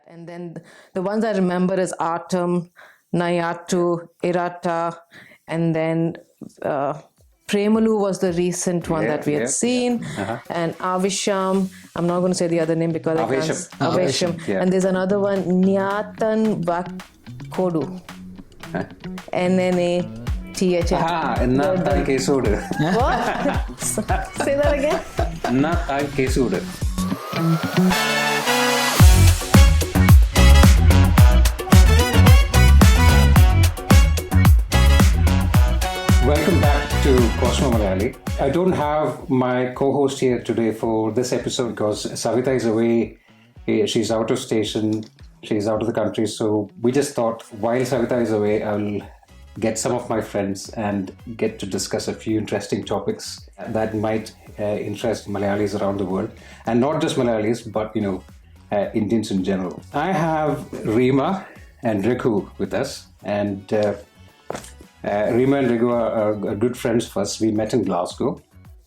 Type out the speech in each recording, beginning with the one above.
And then the ones I remember is Atom, Nayatu, Irata, and then Premalu was the recent one that we had seen. And Avisham, I'm not going to say the other name because I can't. Avisham. Yeah. And there's another one, Nyatan Vakodu. NNATH. Nathan Kesudu. What? Say that again. Nathan Kesudu. Welcome back to Cosmo Malayali. I don't have my co-host here today for this episode because Savita is away. She's out of station. She's out of the country. So we just thought while Savita is away, I'll get some of my friends and get to discuss a few interesting topics that might interest Malayalis around the world. And not just Malayalis, but, Indians in general. I have Rima and Raghu with us. And Rima and Raghu are good friends first. We met in Glasgow.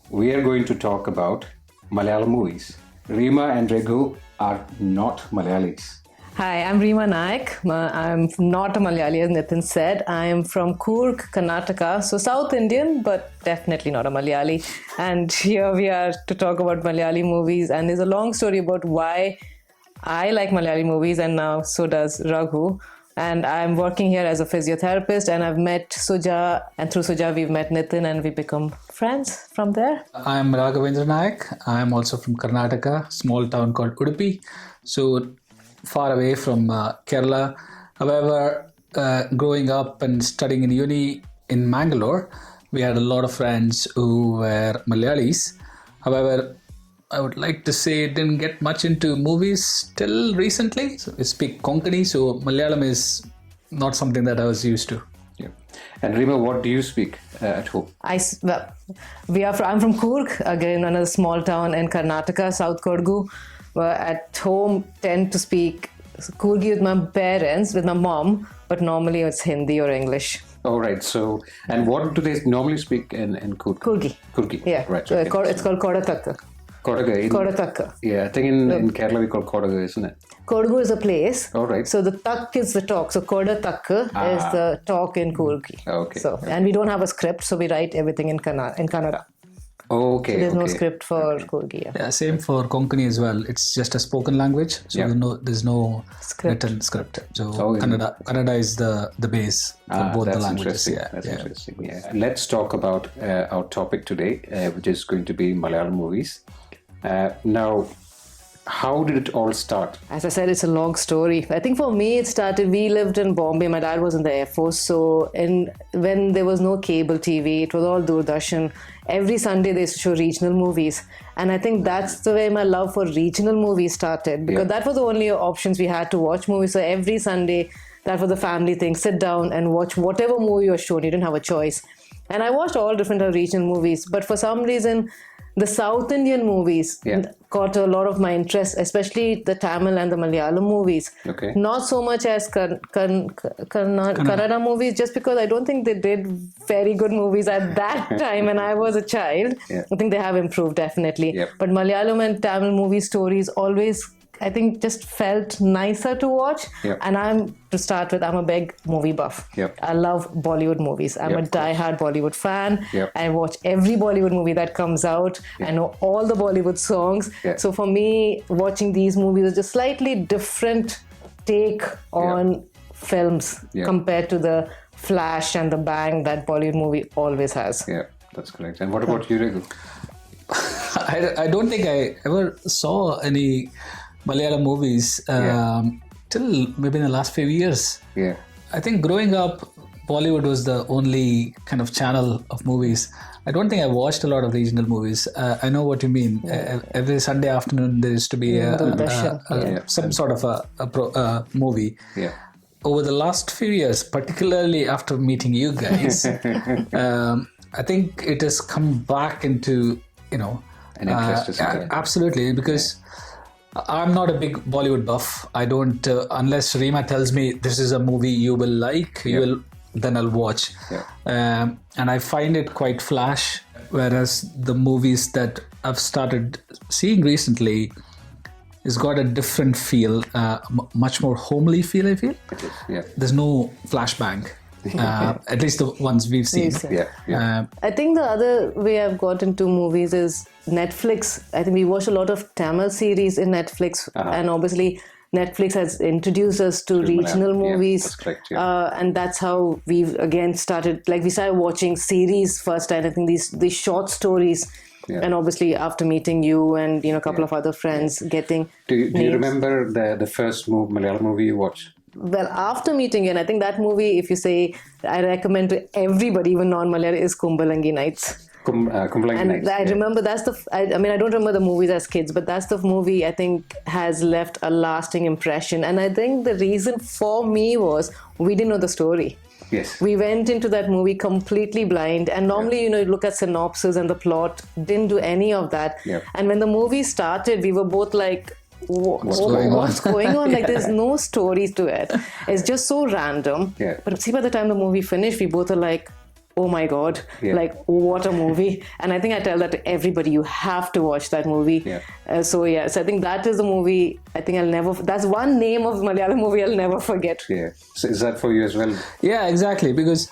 We are going to talk about Malayalam movies. Rima and Raghu are not Malayalis. Hi, I'm Rima Nayak. I'm not a Malayali, as Nithin said. I am from Coorg, Karnataka, so South Indian, but definitely not a Malayali. And here we are to talk about Malayali movies. And there's a long story about why I like Malayali movies, and now so does Raghu. And I'm working here as a physiotherapist, and I've met Suja, and through Suja we've met Nithin, and we become friends from there. I'm Raghavendra Nayak. I'm also from Karnataka, small town called Udupi. So far away from Kerala. However, growing up and studying in uni in Mangalore, we had a lot of friends who were Malayalis. However, I would like to say didn't get much into movies till recently. So we speak Konkani, so Malayalam is not something that I was used to. Yeah. And Rima, what do you speak at home? I'm from Coorg, again another small town in Karnataka, South Korgu. At home, tend to speak Coorgi with my parents, with my mom, but normally it's Hindi or English. Oh, right. So, and what do they normally speak in Coorg? Coorgi. Coorgi. Yeah. Right. Okay. It's called Kodatakka. Kodaga. Kodatakka. Yeah, I think in Kerala we call Kodaga, isn't it? Kodagu is a place. Oh, right. So the tak is the talk. So Kodatakka is the talk in Coorgi. Okay. So, and we don't have a script, so we write everything in Kannada. Oh, okay. So there's no script for Coorgi. Yeah, same for Konkani as well. It's just a spoken language, so there's no written script. So Kannada is the base for both the languages. That's interesting. Yeah. Let's talk about our topic today, which is going to be Malayalam movies. Now, how did it all start? As I said, it's a long story. I think for me, it started, we lived in Bombay. My dad was in the Air Force. So when there was no cable TV, it was all Doordarshan. Every Sunday, they used to show regional movies. And I think that's the way my love for regional movies started. Because that was the only options we had to watch movies. So every Sunday, that was the family thing. Sit down and watch whatever movie was shown. You didn't have a choice. And I watched all different regional movies. But for some reason, the South Indian movies caught a lot of my interest, especially the Tamil and the Malayalam movies. Okay. Not so much as Kannada movies, just because I don't think they did very good movies at that time when I was a child. Yeah. I think they have improved, definitely. Yep. But Malayalam and Tamil movie stories always, I think, just felt nicer to watch. Yep. And I'm a big movie buff. Yep. I love Bollywood movies. I'm a diehard Bollywood fan. Yep. I watch every Bollywood movie that comes out. I know all the Bollywood songs. Yep. So for me, watching these movies is just slightly different take on films compared to the flash and the bang that Bollywood movie always has. Yeah, that's correct. And what about you, Raghu? I don't think I ever saw any Malayalam movies till maybe in the last few years. Yeah. I think growing up, Bollywood was the only kind of channel of movies. I don't think I watched a lot of regional movies. I know what you mean. Every Sunday afternoon there used to be some sort of a movie. Yeah. Over the last few years, particularly after meeting you guys, I think it has come back into, an interest. Absolutely, because I'm not a big Bollywood buff. I don't, unless Rima tells me this is a movie you will like, then I'll watch. And I find it quite flash. Whereas the movies that I've started seeing recently it's got a different feel, much more homely feel, I feel. It is, yeah. There's no flashbang, at least the ones we've seen. Yeah. I think the other way I've got into movies is Netflix. I think we watch a lot of Tamil series in Netflix, and obviously Netflix has introduced us to regional Malayalam. movies. Yeah, that's correct, yeah. And that's how we've again started, like we started watching series first, and I think these short stories. Yeah. And obviously after meeting you and a couple of other friends, getting Do you names. remember the first Malayalam movie you watched? Well, after meeting you, and I think that movie, if you say I recommend to everybody, even non-Malayalam, is Kumbalangi Nights. Kumbalangi And Nights. I remember that's I don't remember the movies as kids, but that's the movie I think has left a lasting impression. And I think the reason for me was we didn't know the story. Yes. We went into that movie completely blind, and normally, you look at synopsis and the plot, didn't do any of that. Yeah. And when the movie started, we were both like, what's going on? Like, there's no story to it. It's just so random. Yeah. But see, by the time the movie finished, we both are like, oh my God, like, what a movie. And I think I tell that to everybody, you have to watch that movie. Yeah. So I think that is the movie I think that's one name of Malayalam movie I'll never forget. Yeah. So is that for you as well? Yeah, exactly. Because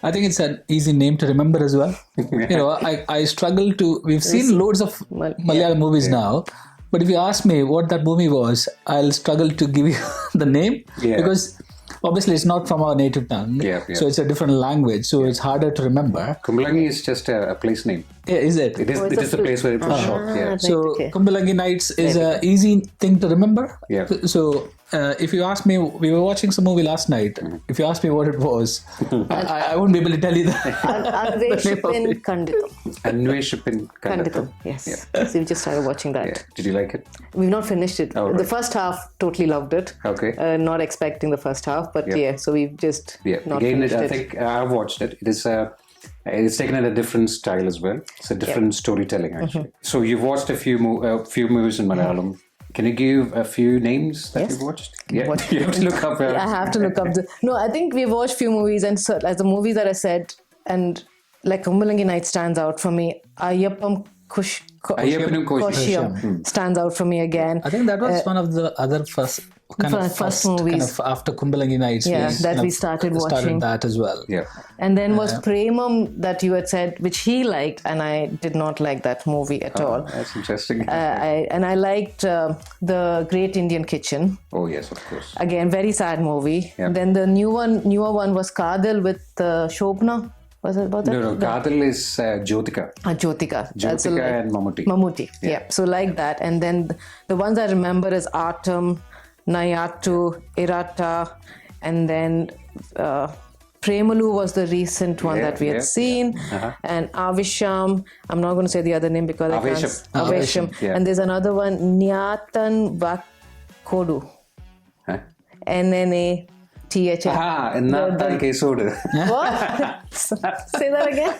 I think it's an easy name to remember as well. I struggle to. We've seen loads of Malayalam movies now, but if you ask me what that movie was, I'll struggle to give you the name because obviously it's not from our native tongue. So it's a different language, so it's harder to remember. Kumbalangi is just a place name. Yeah, is it? It is the place where it was shot. Yeah. So Kumbalangi Nights is an easy thing to remember. Yeah. So if you ask me, we were watching some movie last night. If you ask me what it was, I won't be able to tell you that. Anveshipin Kanditam. Anveshipin Kanditam. Yes. So we just started watching that. Yeah. Did you like it? We've not finished it. Oh, right. The first half, totally loved it. Okay. Not expecting the first half, but so we've just not Again, finished I it. think I've watched it. It is it's taken in a different style as well. It's a different storytelling actually. So you've watched a few movies in Malayalam. Can you give a few names that you've watched? Yeah, you have to look up. I have to look up. No, I think we've watched few movies, and so, as the movie that I said, and like Kumbalangi Night stands out for me. Ayapam Ayappanum Koshiyam stands out for me again. I think that was one of the other first movies after Kumbalangi Nights. We started watching that as well. Yeah. And then was Premam that you had said, which he liked, and I did not like that movie at all. That's interesting. I liked The Great Indian Kitchen. Oh yes, of course. Again, very sad movie. Yeah. Then the newer one was Kadal with Shobna. Was it about that? No, Kadal is Jyotika. Jyotika. That's And Mammootty. Mammootty, yeah. So like that. And then the ones I remember is Atam, Nayatu, Irata, and then Premalu was the recent one that we had seen. And Avisham, I'm not going to say the other name because Avesham. Yeah. And there's another one, Nyatan Vakodu. NNA. Nathan Kesudu. What? Say that again.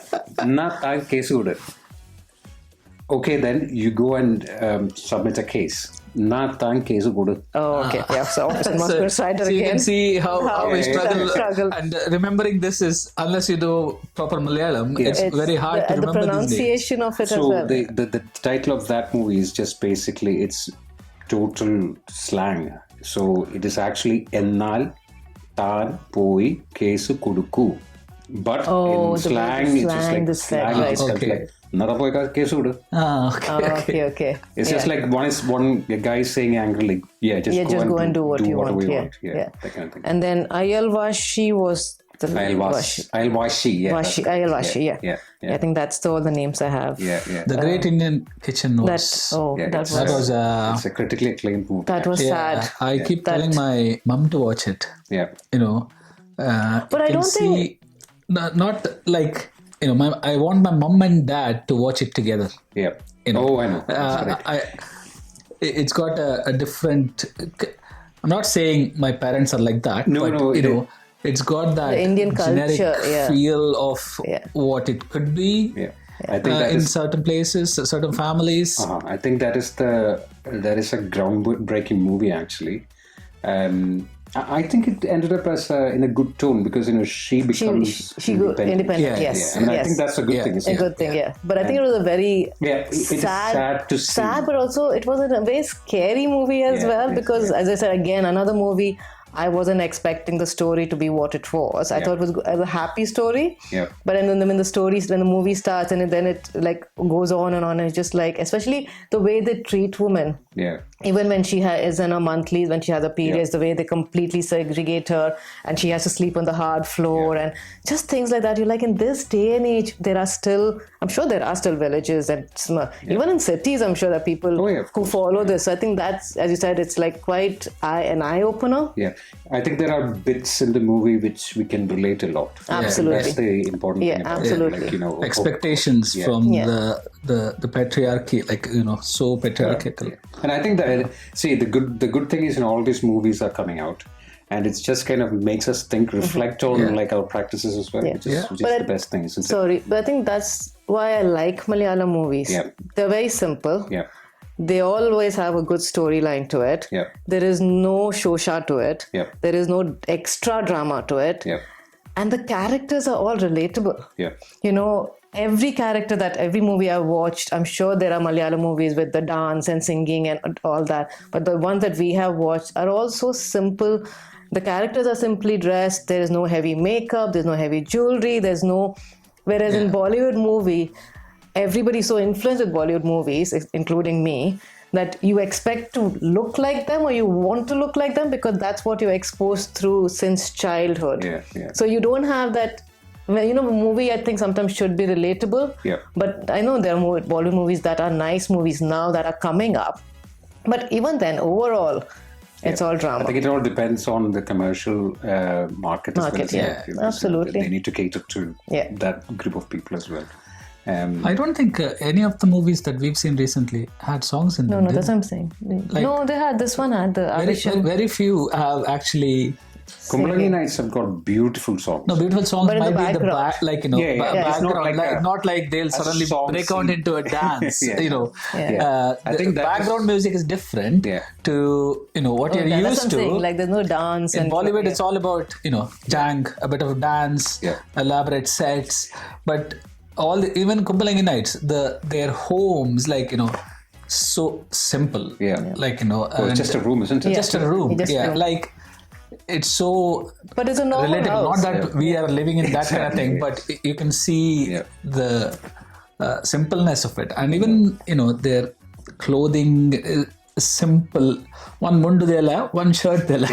Nathan Kesudu. Okay, then you go and submit a case. Nathan Kesudu. Oh, okay. Yeah, so opposite must be So again. you can see how we struggle. struggle. And remembering this is, unless you do proper Malayalam, it's very hard to remember the pronunciation of it as So well. the title of that movie is just basically, it's total slang. So it is actually Ennal Tan Poi Kesu Kuduku. But in slang, it's just like slang. It's like Nara Poi Kesu Kudu. Okay. It's just like one guy saying angrily, just go and do what we want. Yeah, that kind of thing. And then Ayalvashi was the Ayalvashi, Ayalvashi. I think that's all the names I have. The Great Indian Kitchen was... That was it's a critically acclaimed movie. That was sad. I keep telling my mum to watch it. Yeah. But I don't think... Not like... I want my mum and dad to watch it together. Yeah. I know. It's got a different... I'm not saying my parents are like that. It's got that Indian generic culture, feel of what it could be. Yeah. I think that in certain places, certain families. I think that is a groundbreaking movie actually. I think it ended up as in a good tone because she becomes She go independent. Yeah, Yes, I mean, yes. I think that's a good thing. Isn't A it? good thing, yeah. But I think it was a very it is sad to see. sad, but also it was a very scary movie as Yeah, well yes, because, as I said again, another movie. I wasn't expecting the story to be what it was. I thought it was a happy story. Yeah. But then when the movie starts and then it like goes on and it's just like, especially the way they treat women. Yeah. Even when she is in her monthlies, when she has her periods, the way they completely segregate her and she has to sleep on the hard floor and just things like that. You're like, in this day and age, I'm sure there are still villages and even in cities, I'm sure there are people who follow this. So I think that's, as you said, it's like quite an eye-opener. Yeah. I think there are bits in the movie which we can relate a lot. Absolutely. That's the important thing about absolutely. it. Like, expectations from the patriarchy, like, so patriarchal. Yeah. And I think that, the good thing is, all these movies are coming out, and it's just kind of makes us think, reflect on like our practices as well, which is the best thing, isn't it? Sorry, but I think that's why I like Malayalam movies. Yeah. They're very simple. Yeah. They always have a good storyline to it. Yeah. There is no shosha to it. Yeah. There is no extra drama to it. Yeah. And the characters are all relatable. Yeah. Every character that every movie I've watched, I'm sure there are Malayalam movies with the dance and singing and all that. But the ones that we have watched are all so simple. The characters are simply dressed. There is no heavy makeup. There's no heavy jewelry. Whereas in Bollywood movie, everybody's so influenced with Bollywood movies, including me, that you expect to look like them or you want to look like them because that's what you're exposed through since childhood. Yeah. So you don't have that. A movie I think sometimes should be relatable. Yeah. But I know there are more Bollywood movies that are nice movies now that are coming up. But even then, overall, it's all drama. I think it all depends on the commercial market as well. Yeah. Absolutely. They need to cater to that group of people as well. I don't think any of the movies that we've seen recently had songs in them. No, that's what I'm saying. No, they had. This one had the very few have actually. Kumbalangi Nights have got beautiful songs. No, beautiful songs but might in the be the back, background. Not like they'll suddenly break out into a dance. I think background music is different to what you're used to. Like there's no dance. In Bollywood, it's all about jang, a bit of dance, elaborate sets. But even Kumbalangi Nights, their homes, so simple. Like it's just a room, isn't it? Yeah. Just a room. Room. Like. It's so but it's a normal relatable. house. Not that we are living in that kind of thing, but you can see the simpleness of it. And even, their clothing is simple. One mundu dela, one shirt dela.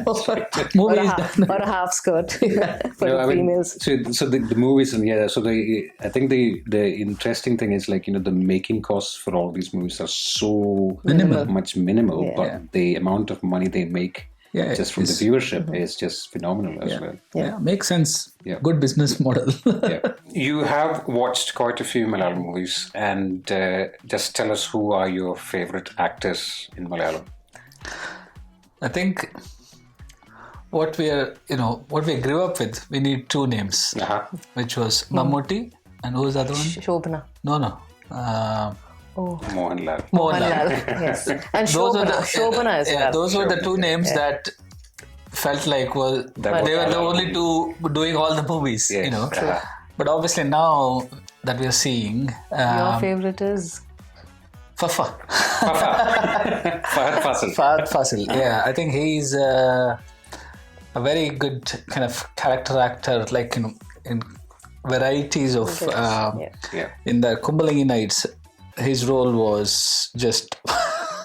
Or a half skirt for the females. So the movies, and I think the interesting thing is the making costs for all these movies are so much minimal, but the amount of money they make just from the viewership is just phenomenal as well. Yeah, makes sense. Yeah. Good business model. You have watched quite a few Malayalam movies, and just tell us who are your favorite actors in Malayalam. I think what we grew up with, we need two names, which was Mammootty and who was the other one? Shobana. No. Mohanlal. Yes. And Shobana as well. Those were the two names that felt like they were the only two doing all the movies, But obviously now that we are seeing... your favorite is? Fahad Fasil. Yeah, I think he's a very good kind of character actor, in varieties of... In the Kumbalangi Nights, his role was just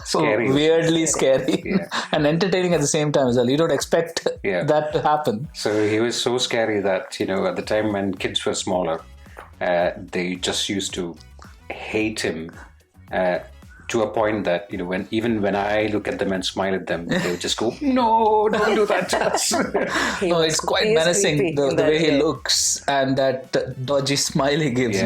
so weirdly scary and entertaining at the same time as well. You don't expect that to happen. So he was so scary that, at the time when kids were smaller, they just used to hate him to a point that, when I look at them and smile at them, they would just go, no, don't do that to us. No, it's quite menacing the way he looks and that dodgy smile he gives,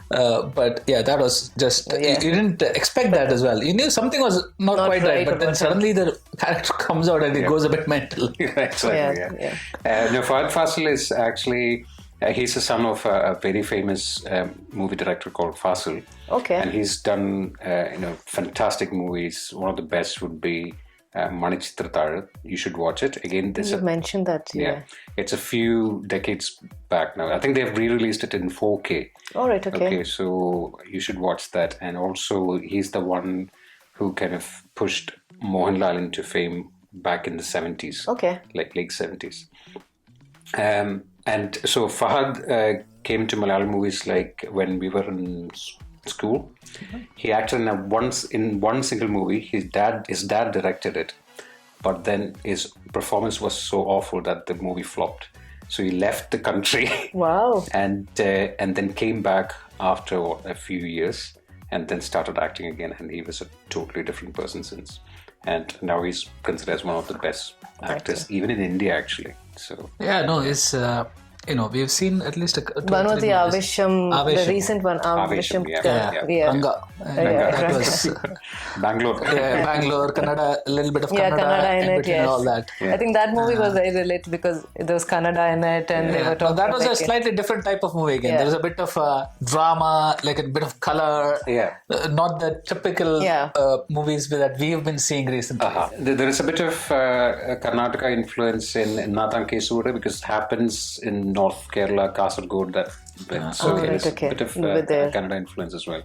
but that was just, you didn't expect that as well. You knew something was not quite right, but then suddenly the character comes out and it goes a bit mental. Exactly, Fahad Fasil is actually... he's the son of a very famous movie director called Fasil. Okay. And he's done fantastic movies. One of the best would be Manichitrathazhu. You should watch it. Again, this You mentioned that. Yeah. it's a few decades back now. I think they've re-released it in 4K. All right. Okay. Okay, so you should watch that. And also, he's the one who kind of pushed Mohanlal into fame back in the 70s. Okay. Like late 70s. And so Fahad came to Malayalam movies like when we were in school. He acted in one single movie. His dad directed it, but then his performance was so awful that the movie flopped. So he left the country. Wow. and then came back after a few years, and then started acting again. And he was a totally different person since. And now he's considered as one of the best actors, even in India, actually. So it's we've seen at least one was the Avisham, the recent one, Avisham. Ranga. That was Bangalore. Bangalore, Kannada, a little bit of Kannada in it, and all that. I think that movie was very related because there was Kannada in it, and they were talking. That was a slightly different type of movie again. There was a bit of drama, like a bit of color. Not the typical movies that we have been seeing recently. There is a bit of Karnataka influence in Nathan Kesura because it happens in North Kerala, Kasaragod, that bit. So there's a bit of Kannada influence as well.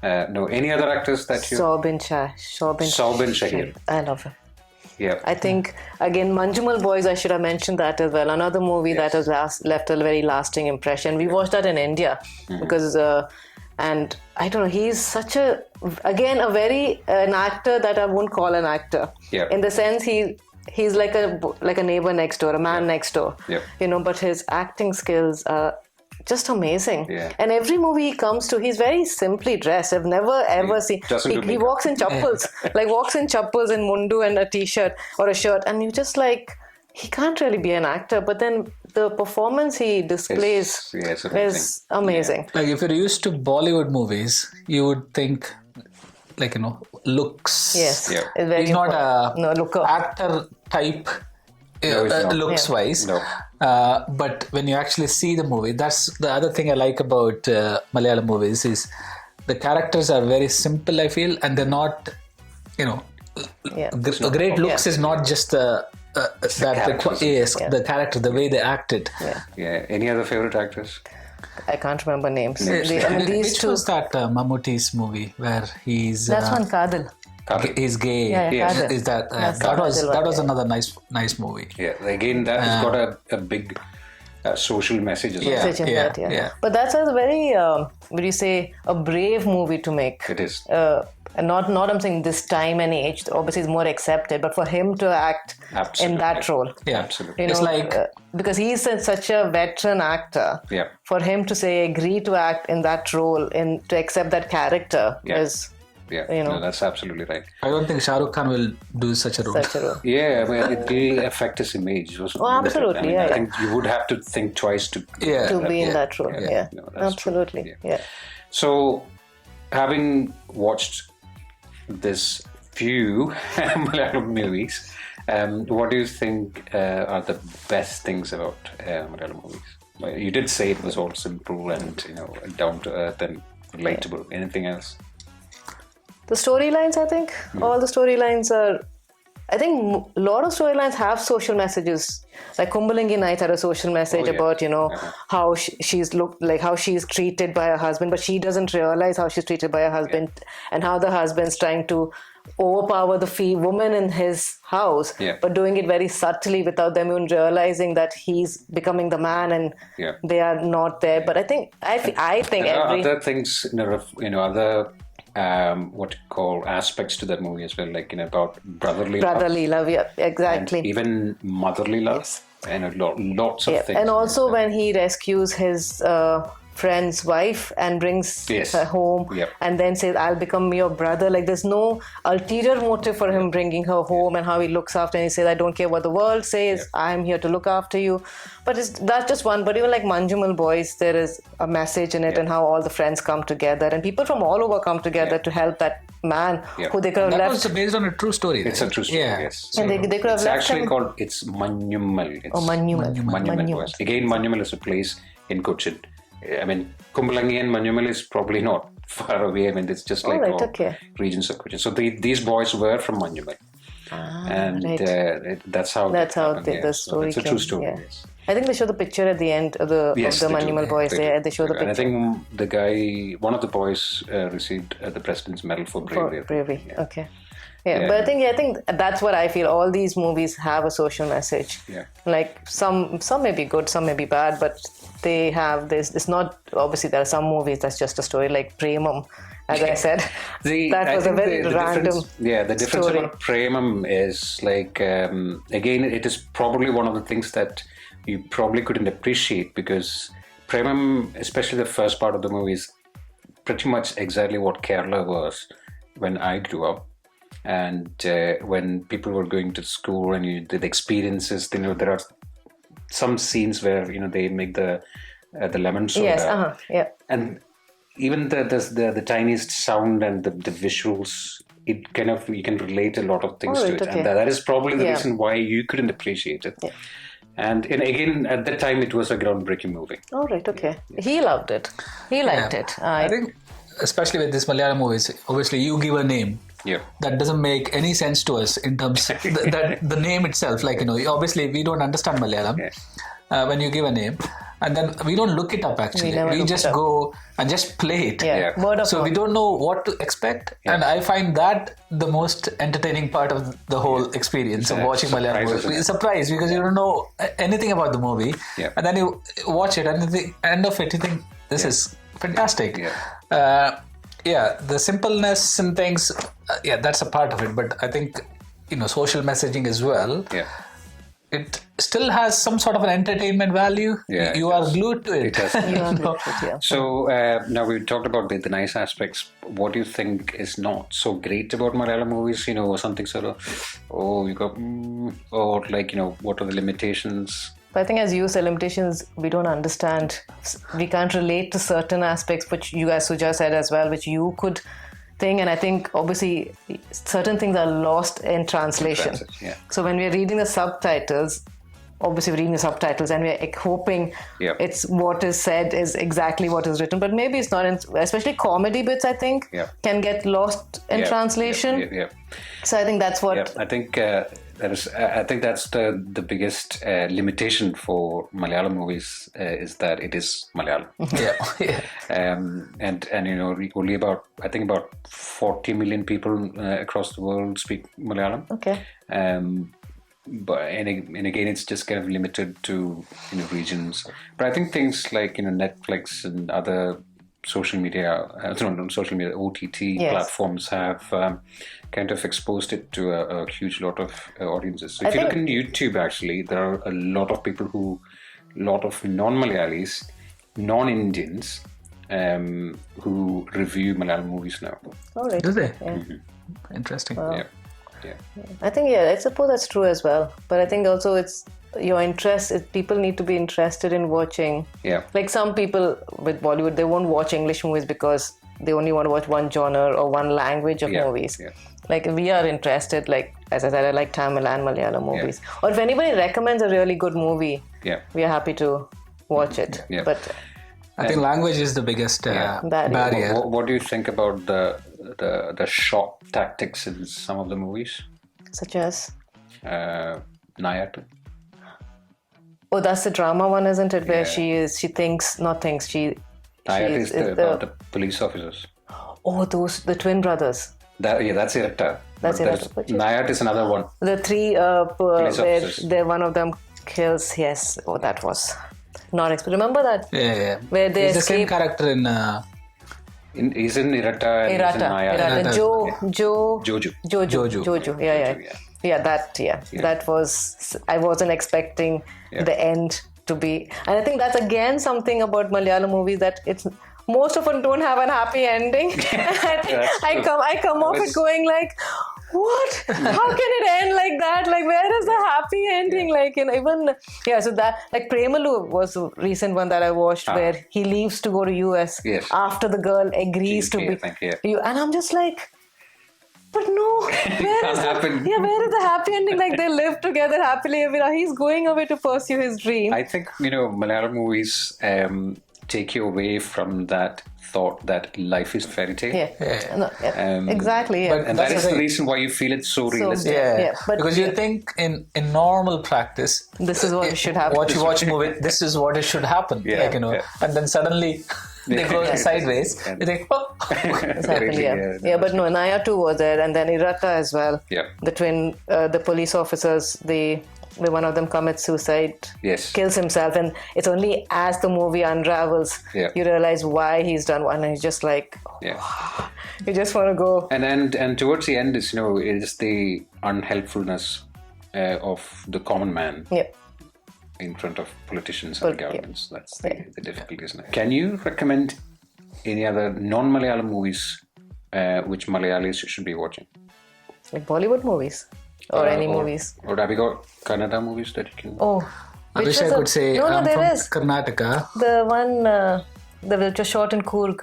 Any other actors that you... Sobin Shahir. I love him. Yeah. I think, again, Manjumal Boys, I should have mentioned that as well. Another movie that has left a very lasting impression. We watched that in India because... and I don't know, he's such an actor that I won't call an actor. In the sense he's like a neighbor next door, a man next door. But his acting skills are just amazing. And every movie he comes to, he's very simply dressed. I've never ever seen. He walks in chappals, in mundu and a t-shirt or a shirt, and you just like, he can't really be an actor, but then the performance he displays is amazing. Like if you're used to Bollywood movies, you would think, looks. Yes. He's not a actor type looks wise. No. But when you actually see the movie, that's the other thing I like about Malayalam movies is the characters are very simple, I feel, and they're not, great looks is not just the character, the way they acted. Any other favorite actors? I can't remember names. Which was that Mammootty's movie where he's... That's one Kadal. He's gay. Is that was another nice movie. Again, that has got a big social message as well. But that's a very, a brave movie to make. It is. And not I'm saying this time and age, obviously it's more accepted, but for him to act in that role. Absolutely. It's like... because he's such a veteran actor. For him to agree to act in that role, to accept that character is... no, that's absolutely right. I don't think Shah Rukh Khan will do such a role. It will affect his image. Absolutely. I think you would have to think twice to be in that role. Absolutely. So, having watched this few Malayalam movies, what do you think are the best things about Malayalam movies? You did say it was all simple and down to earth and relatable. Anything else? The storylines, I think. All the storylines are... I think a lot of storylines have social messages. Like Kumbalingi Night had a social message about, how she's looked, like how she's treated by her husband, but she doesn't realize how she's treated by her husband, and how the husband's trying to overpower the woman in his house, but doing it very subtly without them even realizing that he's becoming the man and they are not there. But I think there are other things, other what you call aspects to that movie as well, like about brotherly love, exactly, and even motherly love, and lots of things. And also when he rescues his friend's wife and brings her home and then says, I'll become your brother. Like there's no ulterior motive for him bringing her home, and how he looks after, and he says, I don't care what the world says, I'm here to look after you. But that's just one. But even like Manjumal Boys, there is a message in it, and how all the friends come together and people from all over come together to help that man who they could have left. That was based on a true story. It's a true story, yes. So and they could have left actually called, it's Manyummal. Manyummal Boys. Again, Manyummal is a place in Cochin. I mean, Kumbalangi and Manyummal is probably not far away. I mean, it's just like regions of Cochin. So these boys were from Manyummal. and right. that's how the story it's a came. true story. Yeah. Yes. I think they show the picture at the end of the Yes, they do. Manimal boys. They show the picture. And I think the guy, one of the boys, received the President's Medal for bravery. For bravery. Yeah. Okay. Yeah, but I think that's what I feel. All these movies have a social message. Yeah. Like some may be good, some may be bad, but they have this. It's not, obviously there are some movies that's just a story, like Premam, as I said. That was a very random. The difference story. about Premam is like again, it is probably one of the things that you probably couldn't appreciate, because Premam, especially the first part of the movie, is pretty much exactly what Kerala was when I grew up. And when people were going to school and you did experiences, there are some scenes where they make the lemon soda. Yes, yeah. And even the tiniest sound and the visuals, it kind of, you can relate a lot of things to it, and that is probably the reason why you couldn't appreciate it. Yeah. And again, at that time, it was a groundbreaking movie. Oh, right, okay. Yeah. He loved it. He liked it. I think, especially with this Malayalam movies, obviously you give a name. Yeah. That doesn't make any sense to us in terms that the name itself. Like, obviously we don't understand Malayalam when you give a name, and then we don't look it up actually. We just go and just play it. Yeah. So we don't know what to expect, and I find that the most entertaining part of the whole experience of watching Malayalam movies. Surprise, because you don't know anything about the movie, and then you watch it, and at the end of it you think this is fantastic. The simpleness and things, that's a part of it. But I think, social messaging as well. Yeah. It still has some sort of an entertainment value. Yeah, you are glued to it. So now we've talked about the nice aspects. What do you think is not so great about Malayalam movies? Or something sort of, or like, what are the limitations? But I think, as you said, limitations, we don't understand. We can't relate to certain aspects, which you, as Suja said as well, which you could think. And I think, obviously, certain things are lost in translation. So when we're reading the subtitles, obviously we're reading the subtitles and we're hoping it's what is said is exactly what is written. But maybe it's not, especially comedy bits, I think, can get lost in translation. So I think that's what... I think... I think that's the biggest limitation for Malayalam movies is that it is Malayalam. And only about 40 million people across the world speak Malayalam. Okay. But and again, it's just kind of limited to regions. But I think things like Netflix and other social media, OTT platforms have kind of exposed it to a huge lot of audiences. So if you look on YouTube, actually, there are a lot of people lot of non-Malayalis, non-Indians, who review Malayalam movies now. Oh, right. Do they? Yeah. Mm-hmm. Interesting. Yeah. I think, I suppose that's true as well. But I think also it's your interest. People need to be interested in watching. Yeah. Like some people with Bollywood, they won't watch English movies because they only want to watch one genre or one language of movies. Yeah. Like we are interested, like as I said, I like Tamil and Malayalam movies. Yeah. Or if anybody recommends a really good movie, we are happy to watch it. Yeah. But I think language is the biggest barrier. What do you think about the shock tactics in some of the movies? Such as? Nayaks. Oh, that's the drama one, isn't it? Where Nayaks is about the police officers. Oh, the twin brothers. That's Iratta. That's Iratta. Nayaks is another one. The three where one of them kills. Yes. Oh, that was not expected. Remember that? Yeah. Where they He's the same character in. He's in Iratta and he's in Nayaks. Jojo. Yeah. That was. I wasn't expecting the end to be, and I think that's again something about Malayalam movies that it's. Most of them don't have a happy ending. I come off it going like, what? How can it end like that? Like, where is the happy ending? Like, so that, like Premalu was a recent one that I watched where he leaves to go to US after the girl agrees to be. And I'm just like, but no, where is the happy ending? Like they live together happily ever. He's going away to pursue his dream. I think, Malayalam movies, take you away from that thought that life is fairy tale. Yeah. No, exactly. Yeah. And that is the reason why you feel it's so realistic. But because you think in normal practice, this is what should happen. What you watch a movie, this is what it should happen. And then suddenly they go sideways. You think, oh, it's happened, but no, Naya too was there, and then Irata as well. Yeah. The twin, the police officers, one of them commits suicide, kills himself, and it's only as the movie unravels you realize why he's done one, and he's just like, you just want to go. And towards the end is is the unhelpfulness of the common man. In front of politicians and governments. That's the difficulty, isn't it? Can you recommend any other non-Malayalam movies which Malayalis should be watching? Like Bollywood movies? Or any movies? Or have you got Kannada movies that you can... I wish I could say I'm there from is. Karnataka. The one which was shot in Coorg.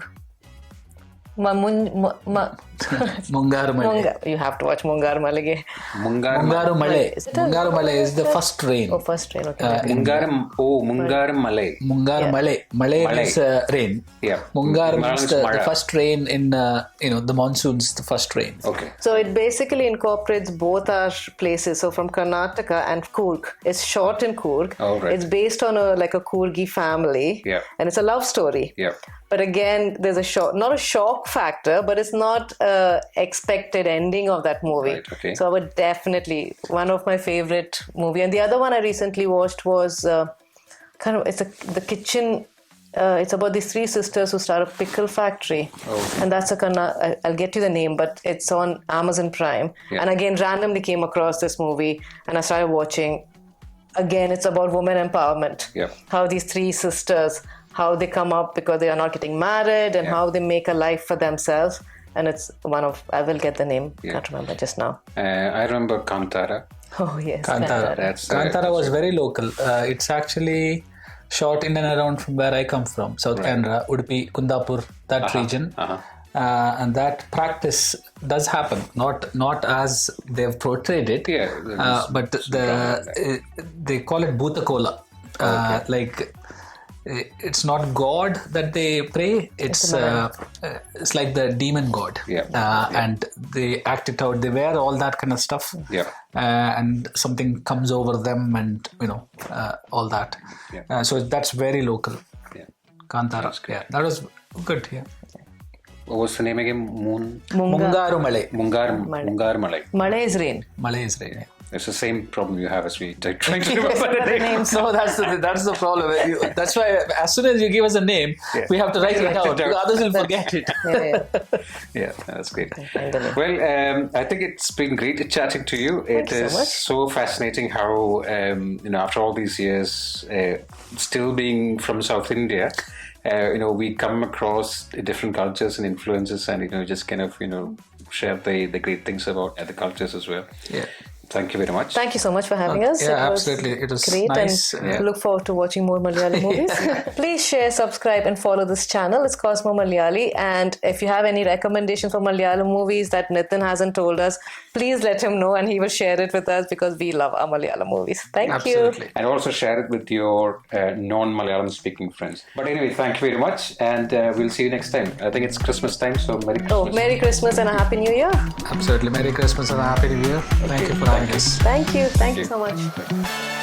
Mungaru Male. You have to watch Mungaru Male. Mungaru Male. Mungaru Male is the first rain. Oh, first rain. Okay. Mungaru Male. Mungaru Male. Male means rain. Yeah. Mungaru means the first rain in the monsoons. The first rain. Okay. So it basically incorporates both our places. So from Karnataka and Coorg. It's shot in Coorg. Oh, right. It's based on a Coorgi family. Yeah. And it's a love story. Yeah. But again, there's not a shock factor, but it's not a expected ending of that movie. Right, okay. So I would definitely, one of my favorite movie. And the other one I recently watched was the kitchen. It's about these three sisters who start a pickle factory. Oh. And that's I'll get you the name, but it's on Amazon Prime. Yeah. And again, randomly came across this movie and I started watching. Again, it's about women empowerment. Yeah. How these three sisters, how they come up because they are not getting married, and how they make a life for themselves. And it's I will get the name, can't remember just now. I remember Kantara. Oh yes, Kantara. Kantara was very local. It's actually shot in and around from where I come from, South Canara, Udupi, Kundapur, that region. And that practice does happen, not as they've portrayed it, but they call it Bhutakola. It's not God that they pray. It's like the demon god, and they act it out. They wear all that kind of stuff, and something comes over them, and all that. So that's very local. Kantara. That was good. What was the name again? Mungaru Male. Mungaru Male. Male is rain. Male is rain. It's the same problem you have as we trying to remember the name. So that's the problem. That's why as soon as you give us a name, we have to write it down. Others will forget it. Yeah, that's great. Well, I think it's been great chatting to you. It is so fascinating how after all these years, still being from South India, we come across different cultures and influences, and just kind of share the great things about the cultures as well. Thank you very much. Thank you so much for having us. Absolutely. It was great, nice. And look forward to watching more Malayalam movies. Please share, subscribe, and follow this channel. It's Cosmo Malayali. And if you have any recommendation for Malayalam movies that Nithin hasn't told us, please let him know, and he will share it with us because we love our Malayalam movies. Thank you. And also share it with your non-Malayalam speaking friends. But anyway, thank you very much, and we'll see you next time. I think it's Christmas time, so Merry Christmas. Oh, Merry Christmas and a Happy New Year. Absolutely. Merry Christmas and a Happy New Year. Thank you for having us. Thank you. Thank you so much.